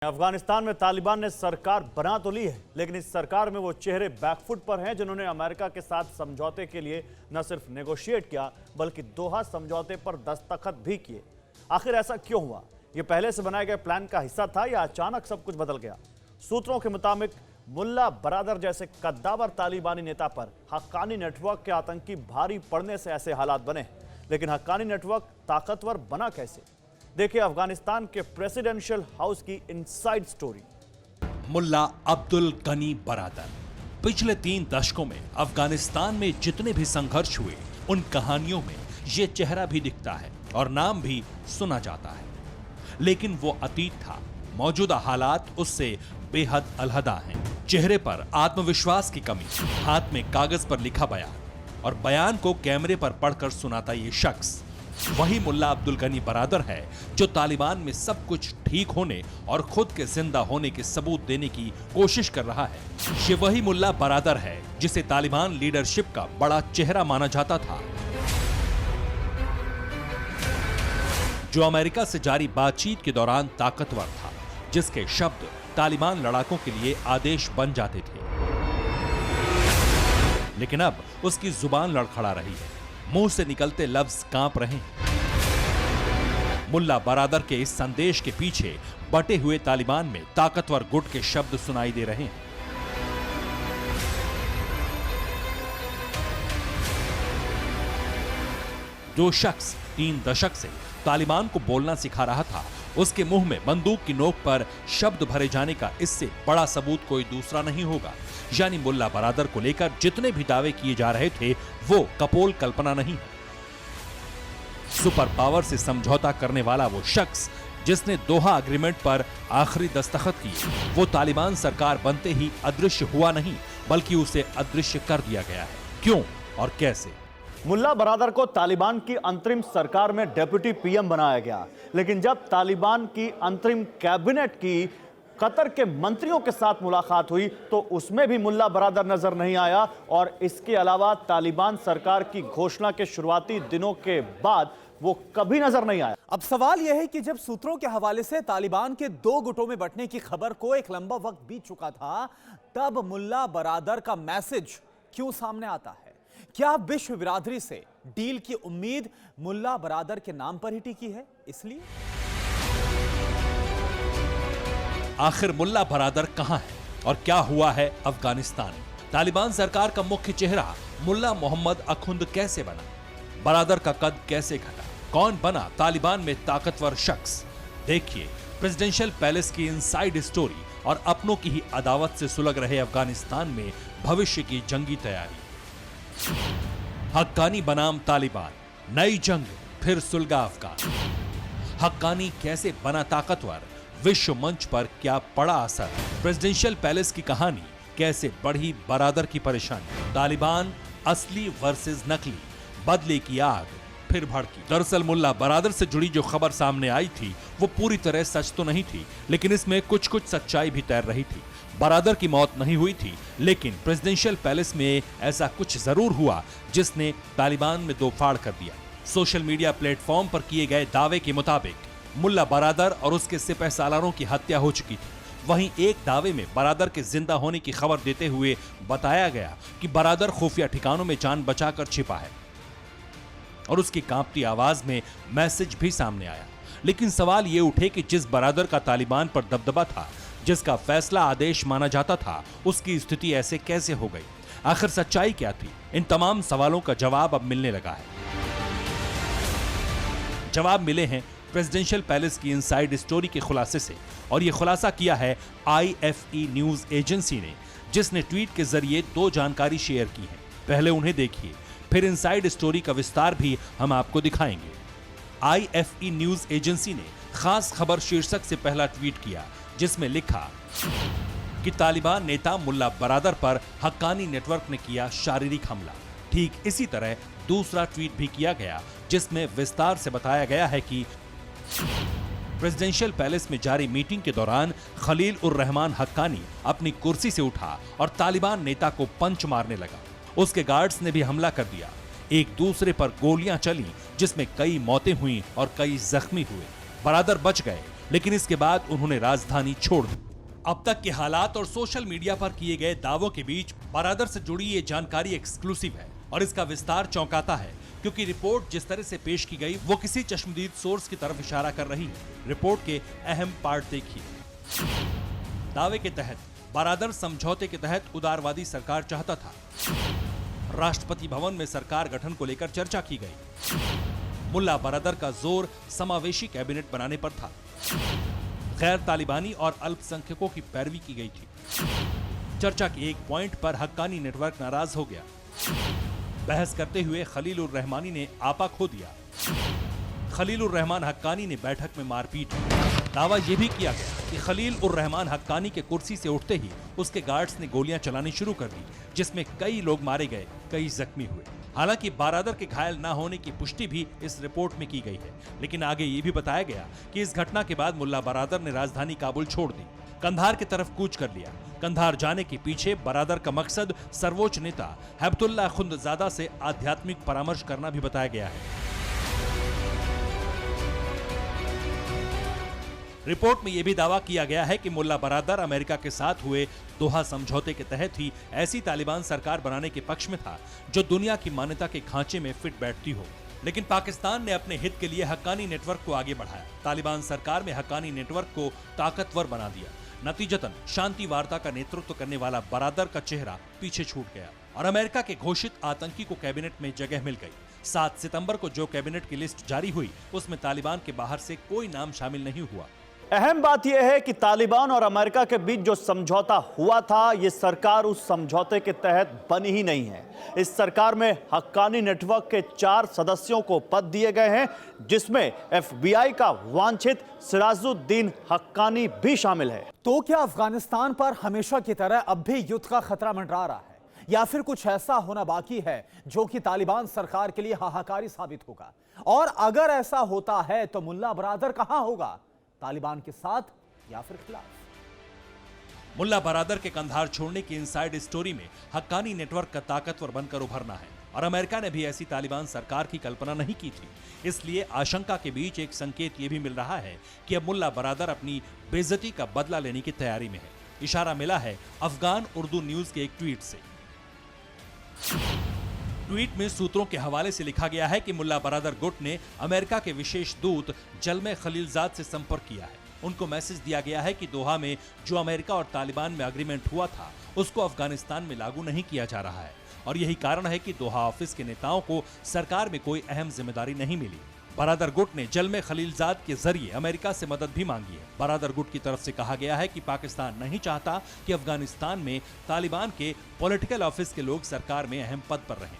अफगानिस्तान में तालिबान ने सरकार बना तो ली है, लेकिन इस सरकार में वो चेहरे बैकफुट पर हैं जिन्होंने अमेरिका के साथ समझौते के लिए न सिर्फ नेगोशिएट किया बल्कि दोहा समझौते पर दस्तखत भी किए। आखिर ऐसा क्यों हुआ? ये पहले से बनाए गए प्लान का हिस्सा था या अचानक सब कुछ बदल गया? सूत्रों के मुताबिक मुल्ला बरादर जैसे कद्दावर तालिबानी नेता पर हक्कानी नेटवर्क के आतंकी भारी पड़ने से ऐसे हालात बने। लेकिन हक्कानी नेटवर्क ताकतवर बना कैसे? देखिए अफगानिस्तान के प्रेसिडेंशियल हाउस की इनसाइड स्टोरी। मुल्ला अब्दुल गनी बरादर पिछले 3 दशकों में अफगानिस्तान में जितने भी संघर्ष हुए उन कहानियों में ये चेहरा भी दिखता है और नाम भी सुना जाता है, लेकिन वो अतीत था। मौजूदा हालात उससे बेहद अलहदा हैं। चेहरे पर आत्मविश्वास की कमी, हाथ में कागज पर लिखा बयान और बयान को कैमरे पर पढ़कर सुनाता ये शख्स वही मुल्ला अब्दुल गनी बरादर है जो तालिबान में सब कुछ ठीक होने और खुद के जिंदा होने के सबूत देने की कोशिश कर रहा है। ये वही मुल्ला बरादर है जिसे तालिबान लीडरशिप का बड़ा चेहरा माना जाता था, जो अमेरिका से जारी बातचीत के दौरान ताकतवर था, जिसके शब्द तालिबान लड़ाकों के लिए आदेश बन जाते थे। लेकिन अब उसकी जुबान लड़खड़ा रही है, मुंह से निकलते लफ्ज कांप रहे हैं। मुल्ला बरादर के इस संदेश के पीछे बटे हुए तालिबान में ताकतवर गुट के शब्द सुनाई दे रहे हैं। जो शख्स 3 दशक से तालिबान को बोलना सिखा रहा था, उसके मुंह में बंदूक की नोक पर शब्द भरे जाने का इससे बड़ा सबूत कोई दूसरा नहीं होगा। यानी मुल्ला बरादर को लेकर जितने भी दावे किए जा रहे थे वो कपोल कल्पना नहीं है। सुपर पावर से समझौता करने वाला वो शख्स जिसने दोहा एग्रीमेंट पर आखिरी दस्तखत किए, वो तालिबान सरकार बनते ही अदृश्य हुआ नहीं बल्कि उसे अदृश्य कर दिया गया है। क्यों और कैसे? मुल्ला बरादर को तालिबान की अंतरिम सरकार में डेप्यूटी पीएम बनाया गया, लेकिन जब तालिबान की अंतरिम कैबिनेट की कतर के मंत्रियों के साथ मुलाकात हुई तो उसमें भी मुल्ला बरादर नजर नहीं आया। और इसके अलावा तालिबान सरकार की घोषणा के शुरुआती दिनों के बाद वो कभी नजर नहीं आया। अब सवाल यह है कि जब सूत्रों के हवाले से तालिबान के 2 गुटों में बंटने की खबर को एक लंबा वक्त बीत चुका था, तब मुल्ला बरादर का मैसेज क्यों सामने आता है? क्या विश्व बिरादरी से डील की उम्मीद मुल्ला बरादर के नाम पर ही टिकी है? इसलिए आखिर मुल्ला बरादर कहां है और क्या हुआ है अफगानिस्तान? तालिबान सरकार का मुख्य चेहरा मुल्ला मोहम्मद अखुंद कैसे बना? बरादर का कद कैसे घटा? कौन बना तालिबान में ताकतवर शख्स? देखिए प्रेसिडेंशियल पैलेस की इनसाइड स्टोरी और अपनों की ही अदावत से सुलग रहे अफगानिस्तान में भविष्य की जंगी तैयारी। हक्कानी बनाम तालिबान, नई जंग फिर सुलगा अफगान। हक्कानी कैसे बना ताकतवर? विश्व मंच पर क्या पड़ा असर? प्रेसिडेंशियल पैलेस की कहानी, कैसे बढ़ी बरादर की परेशानी? तालिबान असली वर्सेस नकली, बदले की आग फिर भड़की। दरअसल मुल्ला बरादर से जुड़ी जो खबर सामने आई थी वो पूरी तरह सच तो नहीं थी, लेकिन इसमें कुछ सच्चाई भी तैर रही थी। बरादर की मौत नहीं हुई थी, लेकिन प्रेसिडेंशियल पैलेस में ऐसा कुछ जरूर हुआ जिसने तालिबान में दो फाड़ कर दिया। सोशल मीडिया प्लेटफॉर्म पर किए गए दावे के मुताबिक मुल्ला बरादर और उसके सिपह सालारों की हत्या हो चुकी थी। वहीं एक दावे में बरादर के जिंदा होने की खबर देते हुए बताया गया कि बरादर खुफिया ठिकानों में जान बचाकर छिपा है और उसकी कांपती आवाज में मैसेज भी सामने आया। लेकिन सवाल ये उठे कि जिस बरादर का तालिबान पर दबदबा था, जिसका फैसला आदेश माना जाता था, उसकी स्थिति ऐसे कैसे हो गई? आखिर सच्चाई क्या थी? इन तमाम सवालों का जवाब अब मिलने लगा है। जवाब मिले हैं प्रेसिडेंशियल पैलेस की इनसाइड स्टोरी के खुलासे से, और यह खुलासा किया है IFE न्यूज एजेंसी ने, जिसने ट्वीट के जरिए 2 जानकारी शेयर की है। पहले उन्हें देखिए, फिर इनसाइड स्टोरी का विस्तार भी हम आपको दिखाएंगे। IFE न्यूज एजेंसी ने खास खबर शीर्षक से पहला ट्वीट किया, जिसमें लिखा कि तालिबान नेता मुल्ला बरादर पर हक्कानी नेटवर्क ने किया शारीरिक हमला। ठीक इसी तरह दूसरा ट्वीट भी किया गया, जिसमें विस्तार से बताया गया है कि प्रेसिडेंशियल पैलेस में जारी मीटिंग के दौरान खलील उर रहमान हक्कानी अपनी कुर्सी से उठा और तालिबान नेता को पंच मारने लगा। उसके गार्ड्स ने भी हमला कर दिया। एक दूसरे पर गोलियां चली, जिसमें कई मौतें हुई और कई जख्मी हुए। बरादर बच गए, लेकिन इसके बाद उन्होंने राजधानी छोड़ दी। अब तक के हालात और सोशल मीडिया पर किए गए दावों के बीच बारादर से जुड़ी ये जानकारी एक्सक्लूसिव है और इसका विस्तार चौंकाता है, क्योंकि रिपोर्ट जिस तरह से पेश की गई वो किसी चश्मदीद सोर्स की तरफ इशारा कर रही है। रिपोर्ट के अहम पार्ट देखिए। दावे के तहत बारादर समझौते के तहत उदारवादी सरकार चाहता था। राष्ट्रपति भवन में सरकार गठन को लेकर चर्चा की गई। मुल्ला बारादर का जोर समावेशी कैबिनेट बनाने पर था। गैर तालिबानी और अल्पसंख्यकों की पैरवी की गई थी। चर्चा के एक पॉइंट पर हक्कानी नेटवर्क नाराज हो गया। बहस करते हुए खलील उर रहमानी ने आपा खो दिया। खलील उर रहमान हक्कानी ने बैठक में मारपीट की। दावा यह भी किया गया कि खलील उर रहमान हक्कानी के कुर्सी से उठते ही उसके गार्ड्स ने गोलियां चलानी शुरू कर दी, जिसमें कई लोग मारे गए, कई जख्मी हुए। हालांकि बारादर के घायल न होने की पुष्टि भी इस रिपोर्ट में की गई है, लेकिन आगे ये भी बताया गया कि इस घटना के बाद मुल्ला बारादर ने राजधानी काबुल छोड़ दी, कंधार की तरफ कूच कर लिया। कंधार जाने के पीछे बारादर का मकसद सर्वोच्च नेता हैबतुल्लाह खुंदजादा से आध्यात्मिक परामर्श करना भी बताया गया है। रिपोर्ट में यह भी दावा किया गया है कि मुल्ला बारादर अमेरिका के साथ हुए दोहा समझौते के तहत ही ऐसी तालिबान सरकार बनाने के पक्ष में था जो दुनिया की मान्यता के खांचे में फिट बैठती हो। लेकिन पाकिस्तान ने अपने हित के लिए हक्कानी नेटवर्क को आगे बढ़ाया। तालिबान सरकार में हक्कानी नेटवर्क को ताकतवर बना दिया। नतीजतन शांति वार्ता का नेतृत्व करने वाला बारादर का चेहरा पीछे छूट गया और अमेरिका के घोषित आतंकी को कैबिनेट में जगह मिल गई। 7 सितंबर को जो कैबिनेट की लिस्ट जारी हुई उसमें तालिबान के बाहर से कोई नाम शामिल नहीं हुआ। अहम बात यह है कि तालिबान और अमेरिका के बीच जो समझौता हुआ था, यह सरकार उस समझौते के तहत बनी ही नहीं है। इस सरकार में हक्कानी नेटवर्क के 4 सदस्यों को पद दिए गए हैं, जिसमें FBI का वांछित सिराजुद्दीन हक्कानी भी शामिल है। तो क्या अफगानिस्तान पर हमेशा की तरह अब भी युद्ध का खतरा मंडरा रहा है, या फिर कुछ ऐसा होना बाकी है जो कि तालिबान सरकार के लिए हाहाकारी साबित होगा? और अगर ऐसा होता है तो मुल्ला बारादर कहां होगा, तालिबान के साथ या फिर खिलाफ? मुल्ला बारादर के कंधार छोड़ने की इनसाइड स्टोरी में हक्कानी नेटवर्क का ताकतवर बनकर उभरना है और अमेरिका ने भी ऐसी तालिबान सरकार की कल्पना नहीं की थी। इसलिए आशंका के बीच एक संकेत यह भी मिल रहा है कि अब मुल्ला बारादर अपनी बेइज्जती का बदला लेने की तैयारी में है। इशारा मिला है अफगान उर्दू न्यूज के एक ट्वीट से। ट्वीट में सूत्रों के हवाले से लिखा गया है कि मुल्ला बारादर गुट ने अमेरिका के विशेष दूत जलमे खलीलजाद से संपर्क किया है। उनको मैसेज दिया गया है कि दोहा में जो अमेरिका और तालिबान में एग्रीमेंट हुआ था उसको अफगानिस्तान में लागू नहीं किया जा रहा है और यही कारण है कि दोहा ऑफिस के नेताओं को सरकार में कोई अहम जिम्मेदारी नहीं मिली। बारादर गुट ने जलमे खलीलजाद के जरिए अमेरिका से मदद भी मांगी है। बारादर गुट की तरफ से कहा गया है कि पाकिस्तान नहीं चाहता कि अफगानिस्तान में तालिबान के पॉलिटिकल ऑफिस के लोग सरकार में अहम पद पर रहें।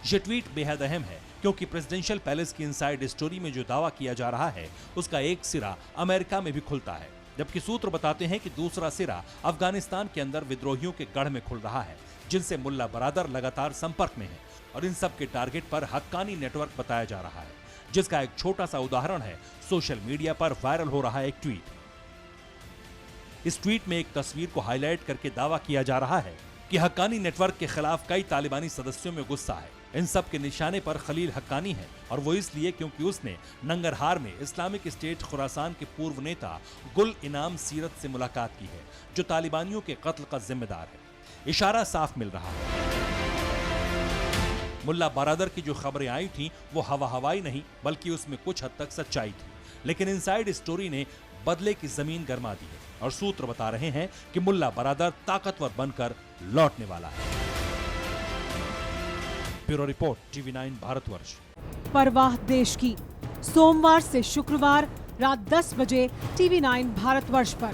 ये ट्वीट बेहद अहम है क्योंकि प्रेसिडेंशियल पैलेस की इनसाइड स्टोरी में जो दावा किया जा रहा है उसका एक सिरा अमेरिका में भी खुलता है, जबकि सूत्र बताते हैं कि दूसरा सिरा अफगानिस्तान के अंदर विद्रोहियों के गढ़ में खुल रहा है, जिनसे मुल्ला बारादर लगातार संपर्क में है और इन सब के टारगेट पर हक्कानी नेटवर्क बताया जा रहा है, जिसका एक छोटा सा उदाहरण है सोशल मीडिया पर वायरल हो रहा एक ट्वीट। इस ट्वीट में एक तस्वीर को हाईलाइट करके दावा किया जा रहा है कि हक्कानी नेटवर्क के खिलाफ कई तालिबानी सदस्यों में गुस्सा है। इन सब के निशाने पर खलील हक्कानी है और वो इसलिए क्योंकि उसने नंगरहार में इस्लामिक स्टेट खुरासान के पूर्व नेता गुल इनाम सीरत से मुलाकात की है, जो तालिबानियों के कत्ल का जिम्मेदार है। इशारा साफ मिल रहा है। मुल्ला बारादर की जो खबरें आई थीं वो हवाई नहीं बल्कि उसमें कुछ हद तक सच्चाई थी, लेकिन इनसाइड स्टोरी ने बदले की जमीन गरमा दी है और सूत्र बता रहे हैं कि मुल्ला बारादर ताकतवर बनकर लौटने वाला है। Bureau report, TV9 Bharatvarsh. परवाह देश की, सोमवार से शुक्रवार रात 10 बजे TV9 भारतवर्ष पर।